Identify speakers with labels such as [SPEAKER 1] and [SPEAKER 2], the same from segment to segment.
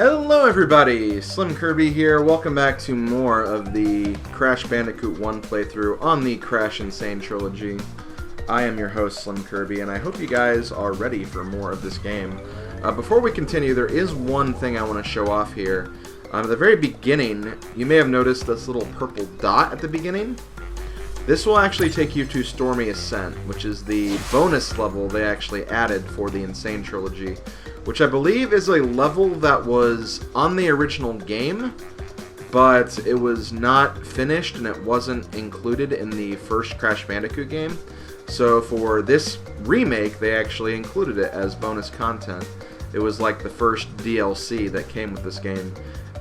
[SPEAKER 1] Hello everybody, SlimKirby here. Welcome back to more of the Crash Bandicoot 1 playthrough on the Crash Insane trilogy. I am your host, SlimKirby, and I hope you guys are ready for more of this game. Before we continue, there is one thing I want to show off here. At the very beginning, you may have noticed this little purple dot at the beginning. This will actually take you to Stormy Ascent, which is the bonus level they actually added for the Insane trilogy, which I believe is a level that was on the original game, but it was not finished and it wasn't included in the first Crash Bandicoot game. So for this remake, they actually included it as bonus content. It was like the first DLC that came with this game.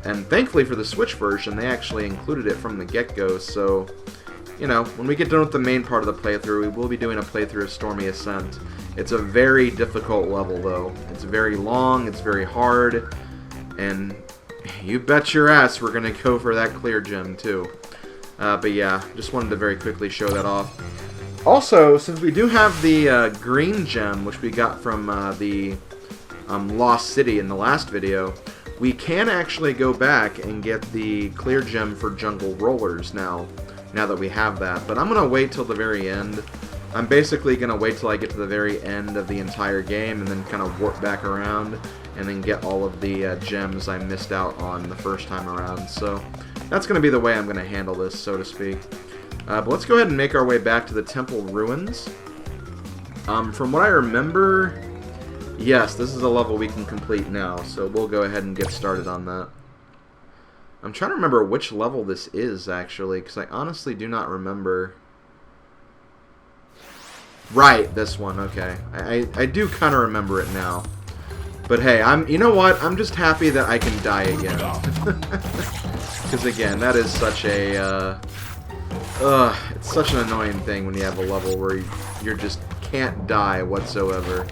[SPEAKER 1] And thankfully for the Switch version, they actually included it from the get-go, so you know, when we get done with the main part of the playthrough, we will be doing a playthrough of Stormy Ascent. It's a very difficult level, though. It's very long, it's very hard, and you bet your ass we're going to go for that clear gem, too. But yeah, just wanted to very quickly show that off. Also, since we do have the green gem, which we got from the Lost City in the last video, we can actually go back and get the clear gem for Jungle Rollers now that we have that. But I'm going to wait till the very end. I'm basically going to wait till I get to the very end of the entire game and then kind of warp back around and then get all of the gems I missed out on the first time around. So that's going to be the way I'm going to handle this, so to speak. But let's go ahead and make our way back to the temple ruins. From what I remember, yes, this is a level we can complete now, so we'll go ahead and get started on that. I'm trying to remember which level this is, actually, because I honestly do not remember. Right, this one, okay. I do kind of remember it now. But hey, you know what? I'm just happy that I can die again. Because again, that is such a, it's such an annoying thing when you have a level where you just can't die whatsoever.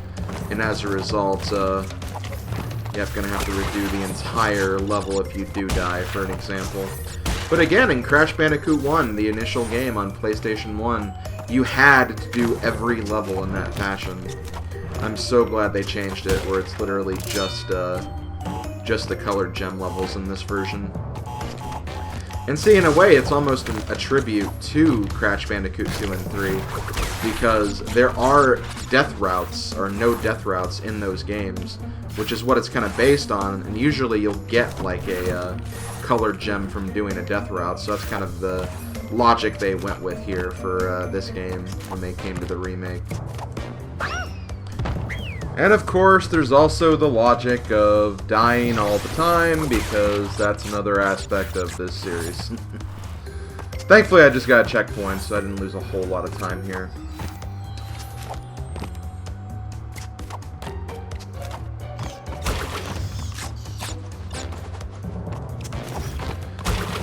[SPEAKER 1] And as a result, you're going to have to redo the entire level if you do die, for an example. But again, in Crash Bandicoot 1, the initial game on PlayStation 1, you had to do every level in that fashion. I'm so glad they changed it, where it's literally just the colored gem levels in this version. And see, in a way, it's almost a tribute to Crash Bandicoot 2 and 3, because there are death routes, or no death routes, in those games, which is what it's kind of based on, and usually you'll get like a colored gem from doing a death route, so that's kind of the logic they went with here for this game when they came to the remake. And of course, there's also the logic of dying all the time, because that's another aspect of this series. Thankfully, I just got a checkpoint, so I didn't lose a whole lot of time here.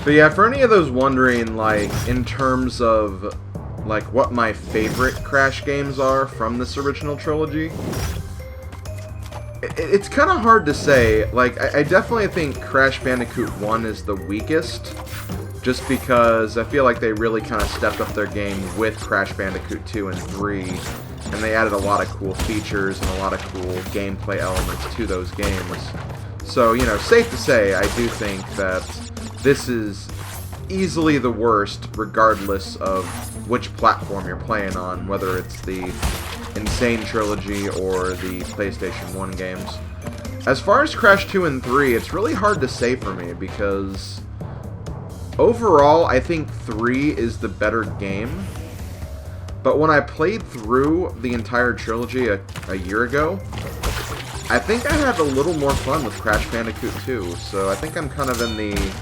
[SPEAKER 1] But yeah, for any of those wondering, like, in terms of, like, what my favorite Crash games are from this original trilogy, it's kind of hard to say. Like, I definitely think Crash Bandicoot 1 is the weakest, just because I feel like they really kind of stepped up their game with Crash Bandicoot 2 and 3, and they added a lot of cool features and a lot of cool gameplay elements to those games. So, you know, safe to say, I do think that this is easily the worst, regardless of which platform you're playing on, whether it's the Insane trilogy or the PlayStation 1 games. As far as Crash 2 and 3, it's really hard to say for me, because overall, I think 3 is the better game. But when I played through the entire trilogy a year ago, I think I had a little more fun with Crash Bandicoot 2, so I think I'm kind of in the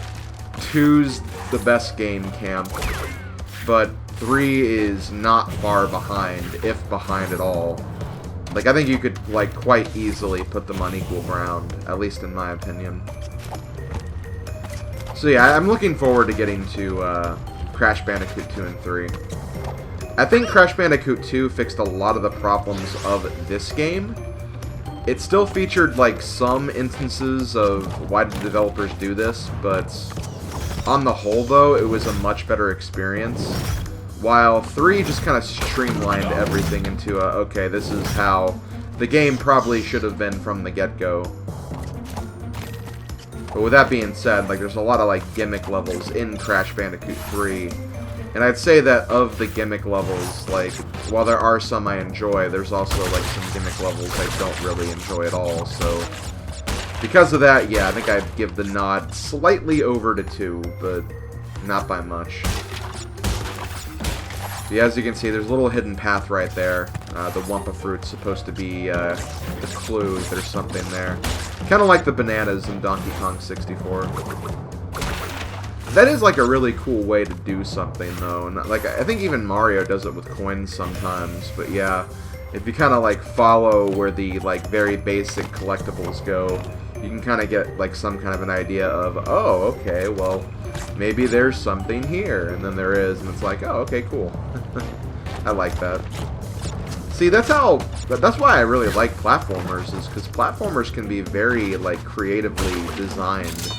[SPEAKER 1] 2's the best game camp, but 3 is not far behind, if behind at all. Like, I think you could, like, quite easily put them on equal ground, at least in my opinion. So yeah, I'm looking forward to getting to Crash Bandicoot 2 and 3. I think Crash Bandicoot 2 fixed a lot of the problems of this game. It still featured, like, some instances of why did developers do this, but on the whole, though, it was a much better experience. While 3 just kind of streamlined everything into a, okay, this is how the game probably should have been from the get-go. But with that being said, like, there's a lot of, like, gimmick levels in Crash Bandicoot 3. And I'd say that of the gimmick levels, like, while there are some I enjoy, there's also, like, some gimmick levels I don't really enjoy at all, so... Because of that, yeah, I think I'd give the nod slightly over to 2, but not by much. Yeah, as you can see, there's a little hidden path right there. The Wumpa Fruit's supposed to be the clue that there's something there. Kind of like the bananas in Donkey Kong 64. That is like a really cool way to do something, though. And like, I think even Mario does it with coins sometimes. But yeah, if you kind of like follow where the like very basic collectibles go, you can kind of get like some kind of an idea of, oh, okay, well, maybe there's something here, and then there is, and it's like, oh, okay, cool. I like that. See, that's why I really like platformers, is because platformers can be very like creatively designed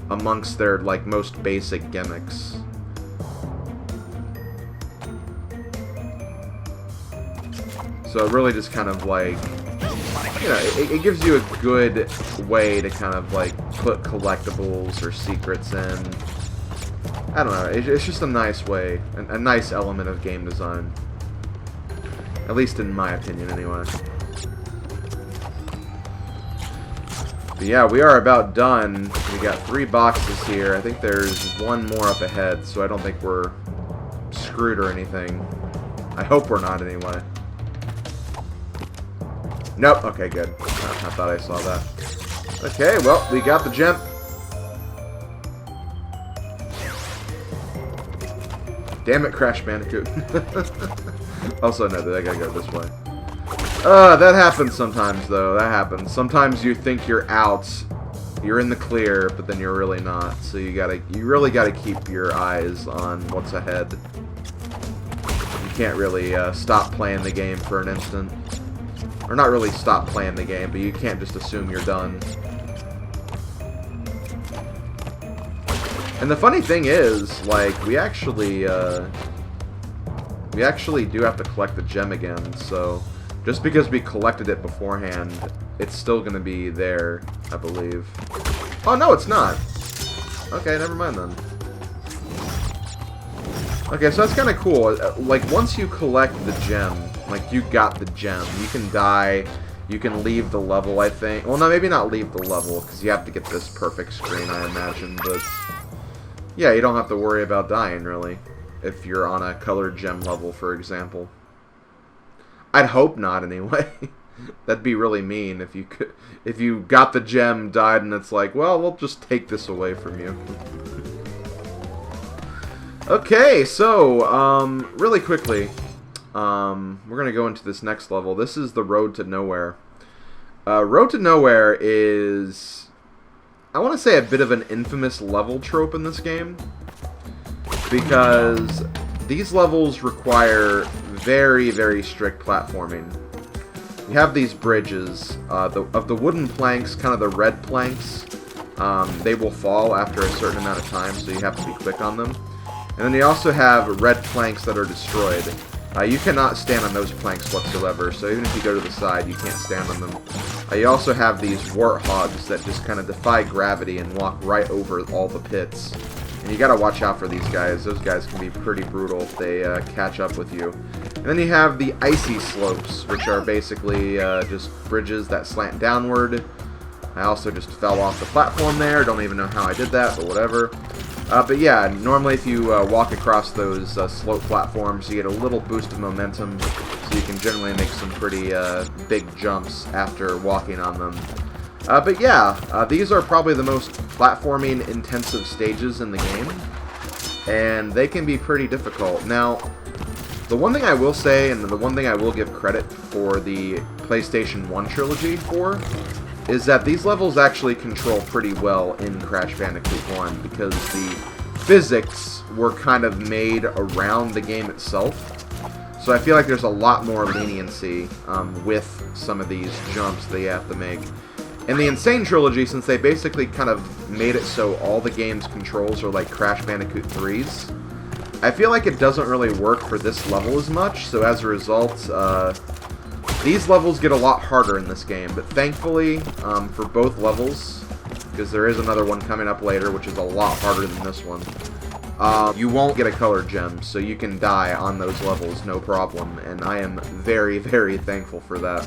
[SPEAKER 1] amongst their like most basic gimmicks. So it really just kind of like, you know, it gives you a good way to kind of like put collectibles or secrets in. I don't know, it's just a nice way, a nice element of game design. At least in my opinion, anyway. But yeah, we are about done. We got 3 boxes here. I think there's one more up ahead, so I don't think we're screwed or anything. I hope we're not, anyway. Nope. Okay, good. I thought I saw that. Okay, well, we got the gem. Damn it, Crash Bandicoot. Also, no, I gotta go this way. That happens sometimes, though. That happens. Sometimes you think you're out, you're in the clear, but then you're really not. So you really gotta keep your eyes on what's ahead. You can't really stop playing the game for an instant. Or not really stop playing the game, but you can't just assume you're done. And the funny thing is, like, we actually do have to collect the gem again, so just because we collected it beforehand, it's still going to be there, I believe. Oh, no, it's not. Okay, never mind then. Okay, so that's kind of cool. Like, once you collect the gem, like, you got the gem, you can die, you can leave the level, I think. Well, no, maybe not leave the level, because you have to get this perfect screen, I imagine, but yeah, you don't have to worry about dying, really, if you're on a colored gem level, for example. I'd hope not, anyway. That'd be really mean if you got the gem, died, and it's like, well, we'll just take this away from you. Okay, so, really quickly, we're gonna go into this next level. This is the Road to Nowhere. Road to Nowhere is, I want to say, a bit of an infamous level trope in this game, because these levels require very, very strict platforming. You have these bridges, of the wooden planks, kind of the red planks, they will fall after a certain amount of time, so you have to be quick on them. And then you also have red planks that are destroyed. You cannot stand on those planks whatsoever, so even if you go to the side, you can't stand on them. You also have these warthogs that just kind of defy gravity and walk right over all the pits. And you gotta watch out for these guys. Those guys can be pretty brutal if they catch up with you. And then you have the icy slopes, which are basically just bridges that slant downward. I also just fell off the platform there. Don't even know how I did that, but whatever. But yeah, normally if you walk across those slope platforms, you get a little boost of momentum, so you can generally make some pretty big jumps after walking on them. But yeah, these are probably the most platforming intensive stages in the game, and they can be pretty difficult. Now, the one thing I will say, and the one thing I will give credit for the PlayStation 1 trilogy for, is that these levels actually control pretty well in Crash Bandicoot 1, because the physics were kind of made around the game itself. So I feel like there's a lot more leniency with some of these jumps that you have to make. In the Insane trilogy, since they basically kind of made it so all the game's controls are like Crash Bandicoot 3's, I feel like it doesn't really work for this level as much, so as a result, these levels get a lot harder in this game, but thankfully, for both levels, because there is another one coming up later, which is a lot harder than this one. You won't get a color gem, so you can die on those levels, no problem, and I am very, very thankful for that.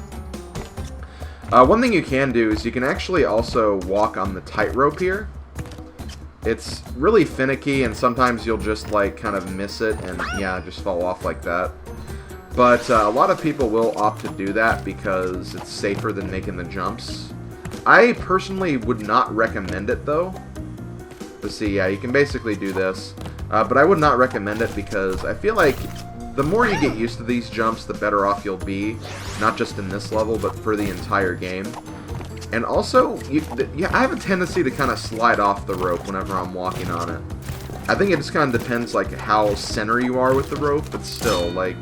[SPEAKER 1] One thing you can do is you can actually also walk on the tightrope here. It's really finicky, and sometimes you'll just, like, kind of miss it, and, yeah, just fall off like that. But a lot of people will opt to do that because it's safer than making the jumps. I personally would not recommend it, though. Let's see, yeah, you can basically do this. But I would not recommend it because I feel like the more you get used to these jumps, the better off you'll be. Not just in this level, but for the entire game. And also, I have a tendency to kind of slide off the rope whenever I'm walking on it. I think it just kind of depends, like, how center you are with the rope, but still, like,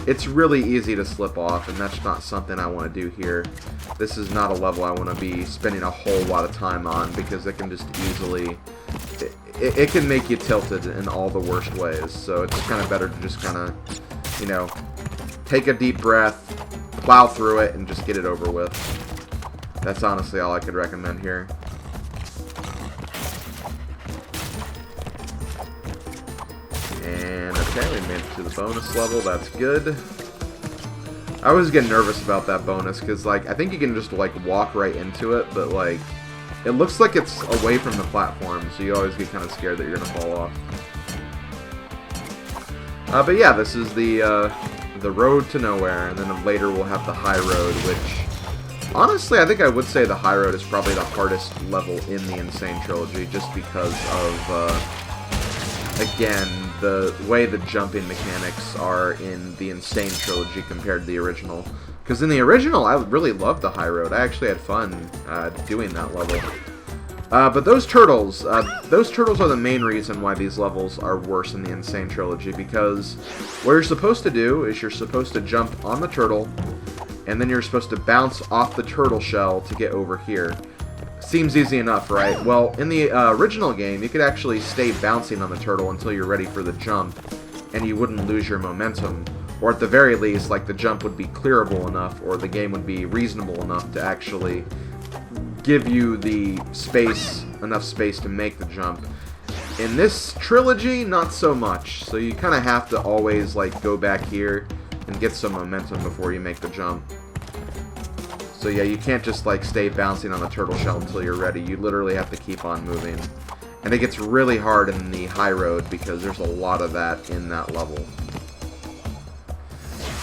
[SPEAKER 1] it's really easy to slip off, and that's not something I want to do here. This is not a level I want to be spending a whole lot of time on, because it can just easily... It can make you tilted in all the worst ways, so it's kind of better to just kind of, you know, take a deep breath, plow through it, and just get it over with. That's honestly all I could recommend here. And okay, we made it to the bonus level. That's good. I always get nervous about that bonus because, like, I think you can just, like, walk right into it, but, like, it looks like it's away from the platform, so you always get kind of scared that you're gonna fall off. But yeah, this is the road to nowhere, and then later we'll have the high road, which... Honestly, I think I would say the high road is probably the hardest level in the Insane Trilogy, just because of, again, the way the jumping mechanics are in the Insane Trilogy compared to the original. Because in the original, I really loved the high road. I actually had fun doing that level. But those turtles are the main reason why these levels are worse in the Insane Trilogy, because what you're supposed to do is you're supposed to jump on the turtle, and then you're supposed to bounce off the turtle shell to get over here. Seems easy enough, right? Well, in the original game, you could actually stay bouncing on the turtle until you're ready for the jump, and you wouldn't lose your momentum. Or at the very least, like, the jump would be clearable enough, or the game would be reasonable enough to actually give you the space, enough space to make the jump. In this trilogy, not so much. So you kind of have to always, like, go back here and get some momentum before you make the jump. So yeah, you can't just, like, stay bouncing on the turtle shell until you're ready. You literally have to keep on moving. And it gets really hard in the high road because there's a lot of that in that level.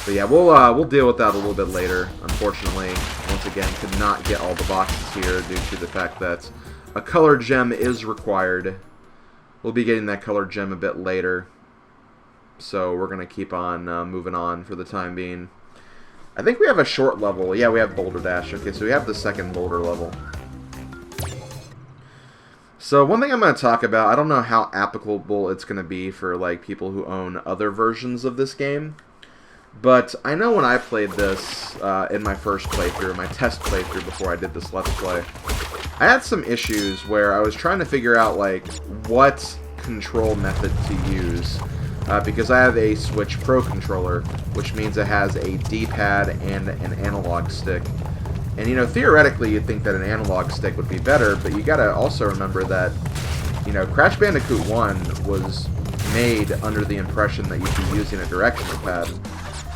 [SPEAKER 1] But yeah, we'll deal with that a little bit later. Unfortunately, once again, could not get all the boxes here due to the fact that a color gem is required. We'll be getting that color gem a bit later. So we're going to keep on moving on for the time being. I think we have a short level. Yeah, we have Boulder Dash. Okay, so we have the second boulder level. So one thing I'm going to talk about, I don't know how applicable it's going to be for, like, people who own other versions of this game. But I know when I played this in my first playthrough, my test playthrough before I did this Let's Play, I had some issues where I was trying to figure out, like, what control method to use. Because I have a Switch Pro controller, which means it has a D-pad and an analog stick. And, you know, theoretically you'd think that an analog stick would be better, but you gotta also remember that, you know, Crash Bandicoot 1 was made under the impression that you'd be using a directional pad.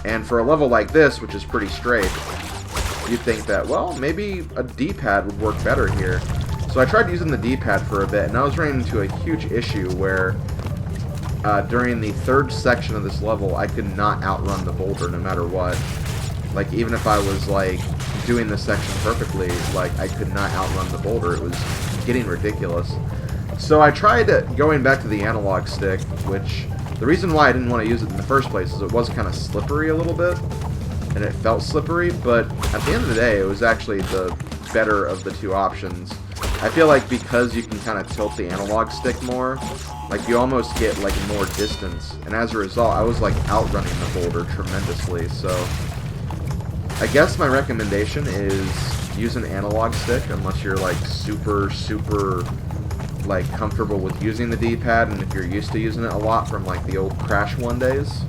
[SPEAKER 1] And for a level like this, which is pretty straight, you'd think that, well, maybe a D-pad would work better here. So I tried using the D-pad for a bit, and I was running into a huge issue where during the third section of this level, I could not outrun the boulder no matter what. Like, even if I was, like, doing this section perfectly, like, I could not outrun the boulder. It was getting ridiculous. So I tried going back to the analog stick, which... The reason why I didn't want to use it in the first place is it was kind of slippery a little bit, and it felt slippery, but at the end of the day, it was actually the better of the two options. I feel like because you can kind of tilt the analog stick more, like, you almost get, like, more distance, and as a result, I was, like, outrunning the boulder tremendously, so I guess my recommendation is use an analog stick, unless you're, like, super, like, comfortable with using the D-pad, and if you're used to using it a lot from, like, the old Crash 1 days.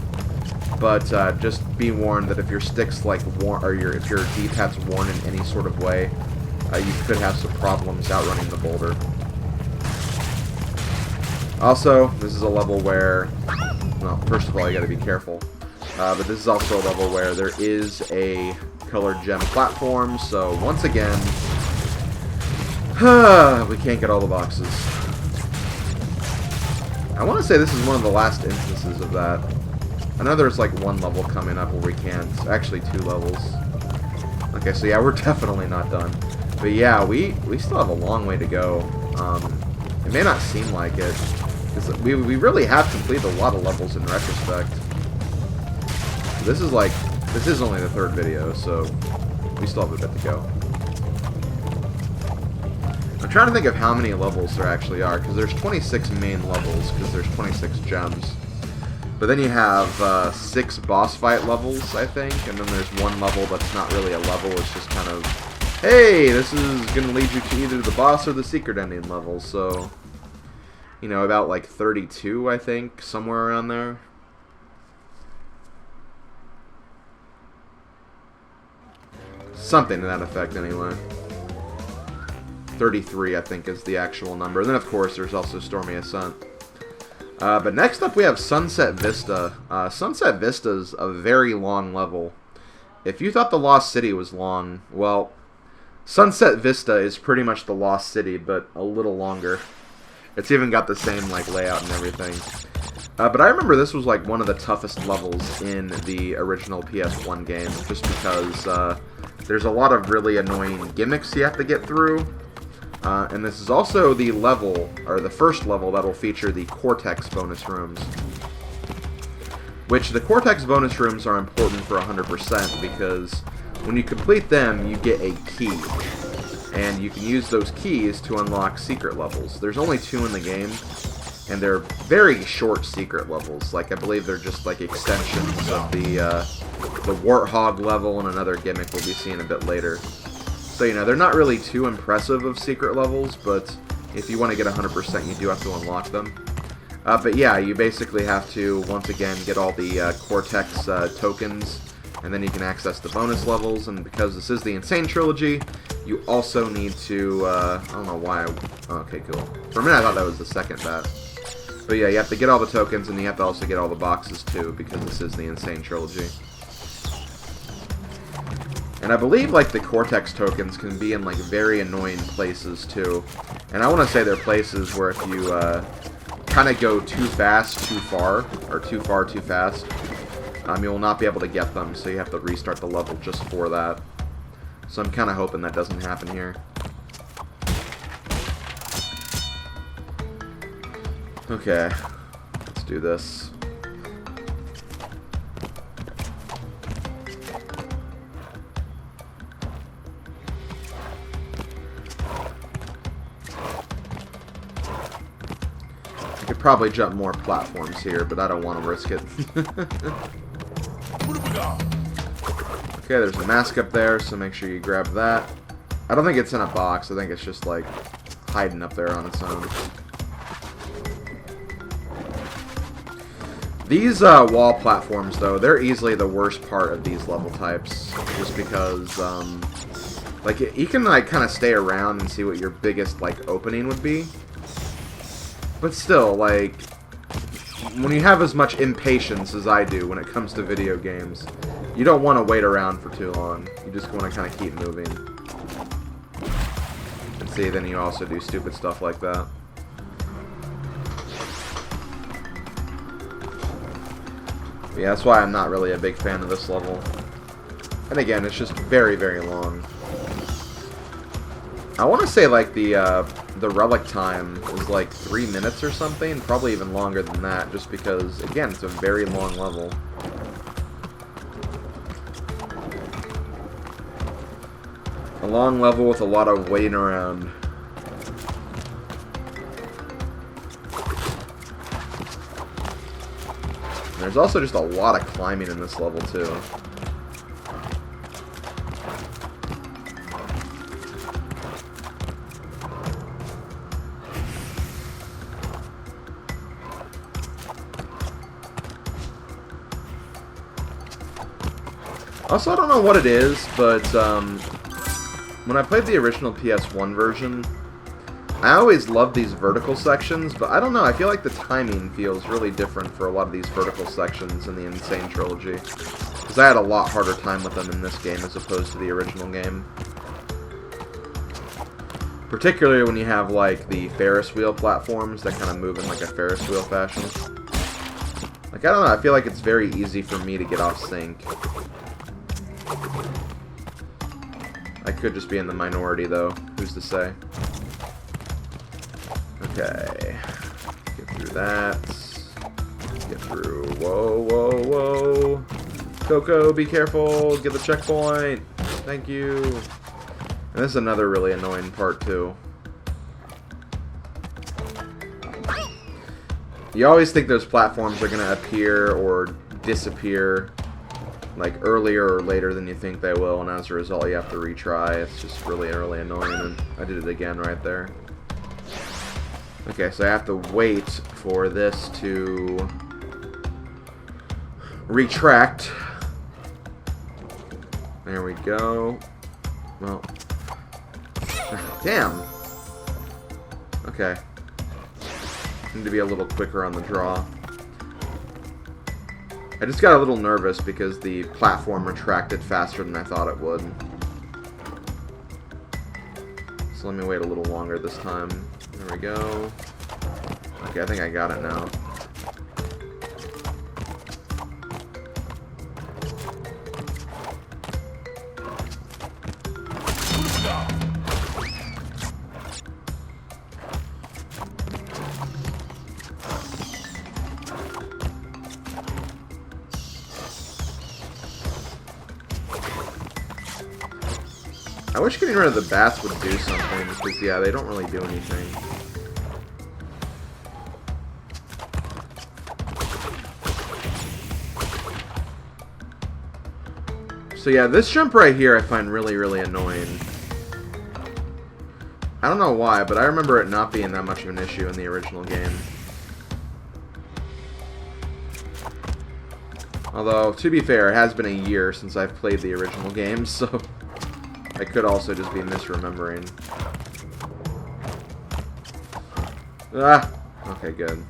[SPEAKER 1] But just be warned that if your stick's, like, worn, or if your D-pad's worn in any sort of way, you could have some problems outrunning the boulder. Also, this is a level where, well, first of all, you gotta be careful. But this is also a level where there is a colored gem platform, so once again, we can't get all the boxes. I want to say this is one of the last instances of that. I know there's like one level coming up where we can't. Actually, 2 levels. Okay, so yeah, we're definitely not done. But yeah, we still have a long way to go. It may not seem like it, because we really have completed a lot of levels in retrospect. This is only the 3rd video, so we still have a bit to go. I'm trying to think of how many levels there actually are, because there's 26 main levels, because there's 26 gems. But then you have 6 boss fight levels, I think, and then there's 1 level that's not really a level, it's just kind of, hey, this is going to lead you to either the boss or the secret ending level, so, you know, about like 32, I think, somewhere around there. Something to that effect, anyway. 33, I think, is the actual number. And then, of course, there's also Stormy Ascent. But next up, we have Sunset Vista. Sunset Vista's a very long level. If you thought the Lost City was long, well, Sunset Vista is pretty much the Lost City, but a little longer. It's even got the same, like, layout and everything. But I remember this was, like, one of the toughest levels in the original PS1 game, just because there's a lot of really annoying gimmicks you have to get through. And this is also the level, or the first level, that will feature the Cortex bonus rooms. Which, the Cortex bonus rooms are important for 100%, because when you complete them, you get a key. And you can use those keys to unlock secret levels. There's only 2 in the game, and they're very short secret levels. Like, I believe they're just, like, extensions of the Warthog level and another gimmick we'll be seeing a bit later. So, you know, they're not really too impressive of secret levels, but if you want to get 100%, you do have to unlock them. But yeah, you basically have to, once again, get all the Cortex tokens, and then you can access the bonus levels, and because this is the Insane Trilogy, you also need to, I don't know why, okay, cool. For a minute I thought that was the second bat. But yeah, you have to get all the tokens, and you have to also get all the boxes too, because this is the Insane Trilogy. And I believe, like, the Cortex tokens can be in, like, very annoying places, too. And I want to say they're places where if you, kind of go too fast, too far, or too far, too fast, you will not be able to get them, so you have to restart the level just for that. So I'm kind of hoping that doesn't happen here. Okay, let's do this. I could probably jump more platforms here, but I don't want to risk it. Okay, there's a mask up there, so make sure you grab that. I don't think it's in a box. I think it's just, like, hiding up there on its own. These wall platforms, though, they're easily the worst part of these level types. Just because, like, you can, like, kind of stay around and see what your biggest, like, opening would be. But still, like, when you have as much impatience as I do when it comes to video games, you don't want to wait around for too long. You just want to kind of keep moving. And see, then you also do stupid stuff like that. But yeah, that's why I'm not really a big fan of this level. And again, it's just very, very long. I want to say, like, the relic time is like 3 minutes or something, probably even longer than that, just because, again, it's a very long level. A long level with a lot of waiting around. And there's also just a lot of climbing in this level, too. Also, I don't know what it is, but when I played the original PS1 version, I always loved these vertical sections, but I don't know, I feel like the timing feels really different for a lot of these vertical sections in the Insane Trilogy. Because I had a lot harder time with them in this game as opposed to the original game. Particularly when you have, like, the Ferris wheel platforms that kind of move in, like, a Ferris wheel fashion. Like, I don't know, I feel like it's very easy for me to get off sync. I could just be in the minority, though. Who's to say? Okay. Get through that. Get through. Whoa, whoa, whoa. Coco, be careful. Get the checkpoint. Thank you. And this is another really annoying part, too. You always think those platforms are going to appear or disappear, like, earlier or later than you think they will, and as a result, you have to retry. It's just really, really annoying, and I did it again right there. Okay, so I have to wait for this to retract. There we go. Well, damn. Okay. Need to be a little quicker on the draw. I just got a little nervous because the platform retracted faster than I thought it would. So let me wait a little longer this time. There we go. Okay, I think I got it now. I wish getting rid of the bats would do something, because, yeah, they don't really do anything. So, yeah, this jump right here I find really, really annoying. I don't know why, but I remember it not being that much of an issue in the original game. Although, to be fair, it has been a year since I've played the original game, so I could also just be misremembering. Ah! Okay, good.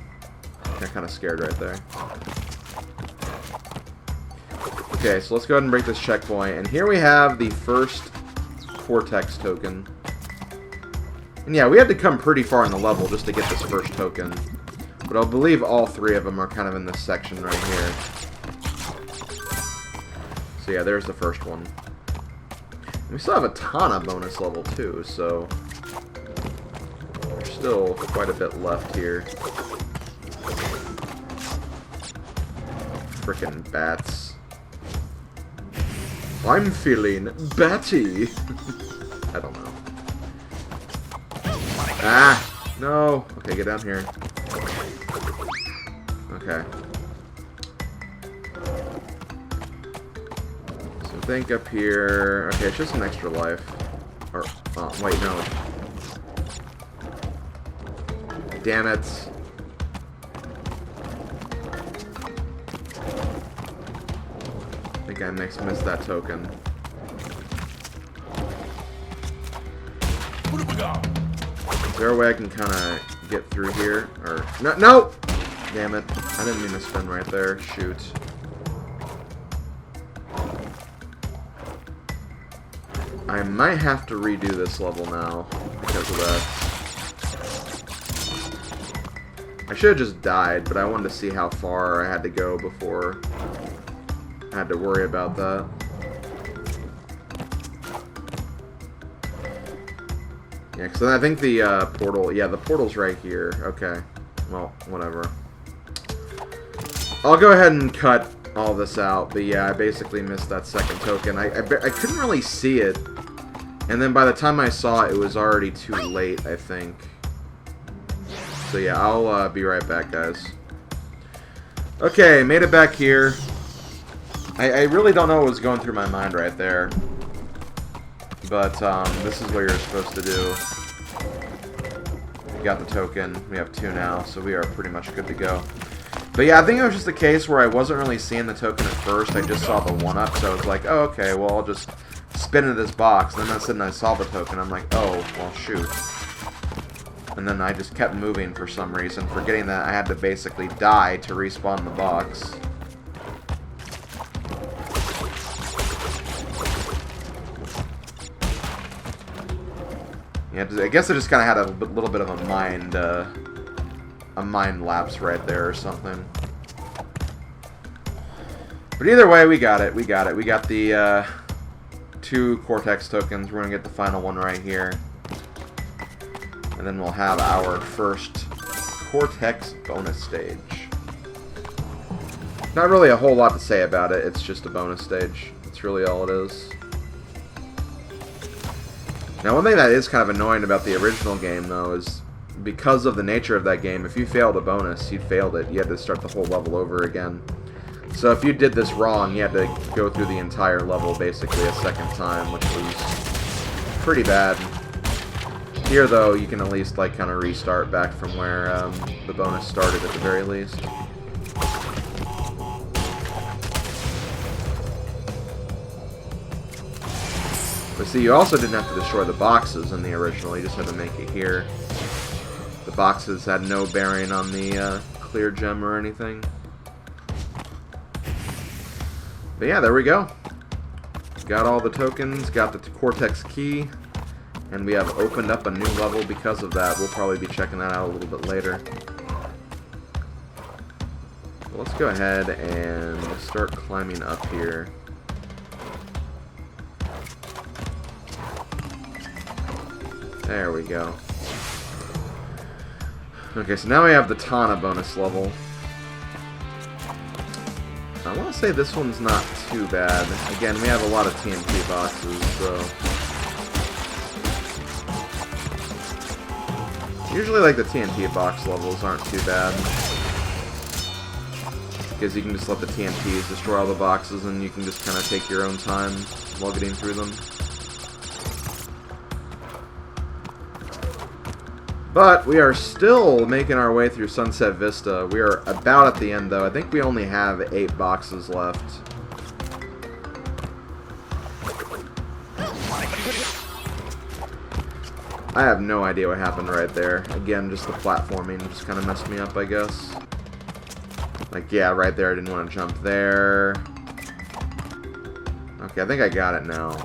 [SPEAKER 1] Got kind of scared right there. Okay, so let's go ahead and break this checkpoint. And here we have the first Cortex token. And yeah, we had to come pretty far in the level just to get this first token. But I believe all three of them are kind of in this section right here. So yeah, there's the first one. We still have a ton of bonus level too, so there's still quite a bit left here. Frickin' bats. I'm feeling batty. I don't know. Ah! No! Okay, get down here. Okay. So think up here. Okay, it's just an extra life. Or, oh, wait, no. Damn it. I think I missed that token. Is there a way I can kind of get through here? Or no, no! Damn it! I didn't mean to spin right there. Shoot. I might have to redo this level now because of that. I should have just died, but I wanted to see how far I had to go before I had to worry about that. Yeah, because I think the portal... Yeah, the portal's right here. Okay. Well, whatever. I'll go ahead and cut all this out. But yeah, I basically missed that second token. I couldn't really see it. And then by the time I saw it, it was already too late, I think. So yeah, I'll be right back, guys. Okay, made it back here. I really don't know what was going through my mind right there. But this is what you're supposed to do. We got the token. We have 2 now, so we are pretty much good to go. But yeah, I think it was just a case where I wasn't really seeing the token at first. I just saw the 1-up, so I was like, oh, okay, well, I'll just spin at this box, and then all of a sudden I saw the token. I'm like, oh, well, shoot. And then I just kept moving for some reason, forgetting that I had to basically die to respawn the box. Yeah, I guess I just kind of had a little bit of a mind lapse right there or something. But either way, we got it. We got it. We got the 2 Cortex tokens. We're going to get the final one right here. And then we'll have our first Cortex bonus stage. Not really a whole lot to say about it. It's just a bonus stage. That's really all it is. Now, one thing that is kind of annoying about the original game, though, is because of the nature of that game, if you failed a bonus, you failed it. You had to start the whole level over again. So if you did this wrong, you had to go through the entire level basically a second time, which was pretty bad. Here, though, you can at least like kind of restart back from where the bonus started at the very least. But see, you also didn't have to destroy the boxes in the original, you just had to make it here. The boxes had no bearing on the clear gem or anything. But yeah, there we go. Got all the tokens, got the Cortex key, and we have opened up a new level because of that. We'll probably be checking that out a little bit later. But let's go ahead and start climbing up here. There we go. Okay, so now we have the Tana bonus level. I want to say this one's not too bad. Again, we have a lot of TNT boxes, so... Usually, like, the TNT box levels aren't too bad. Because you can just let the TNTs destroy all the boxes, and you can just kind of take your own time while getting through them. But we are still making our way through Sunset Vista. We are about at the end, though. I think we only have 8 boxes left. I have no idea what happened right there. Again, just the platforming just kind of messed me up, I guess. Like, yeah, right there, I didn't want to jump there. Okay, I think I got it now.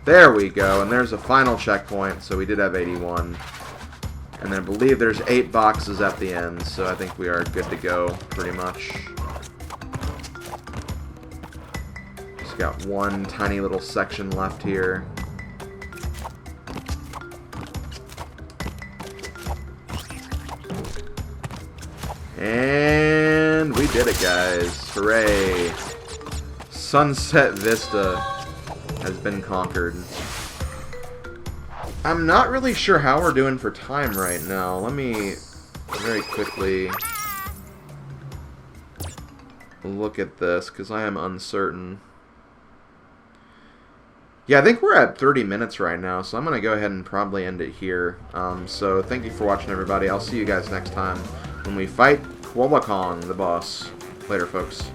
[SPEAKER 1] There we go, and there's a final checkpoint, so we did have 81. And then I believe there's 8 boxes at the end, so I think we are good to go, pretty much. Just got one tiny little section left here. And we did it, guys. Hooray. Sunset Vista has been conquered. I'm not really sure how we're doing for time right now. Let me very quickly look at this, because I am uncertain. Yeah, I think we're at 30 minutes right now, so I'm going to go ahead and probably end it here. So thank you for watching, everybody. I'll see you guys next time when we fight Koala Kong, the boss. Later, folks.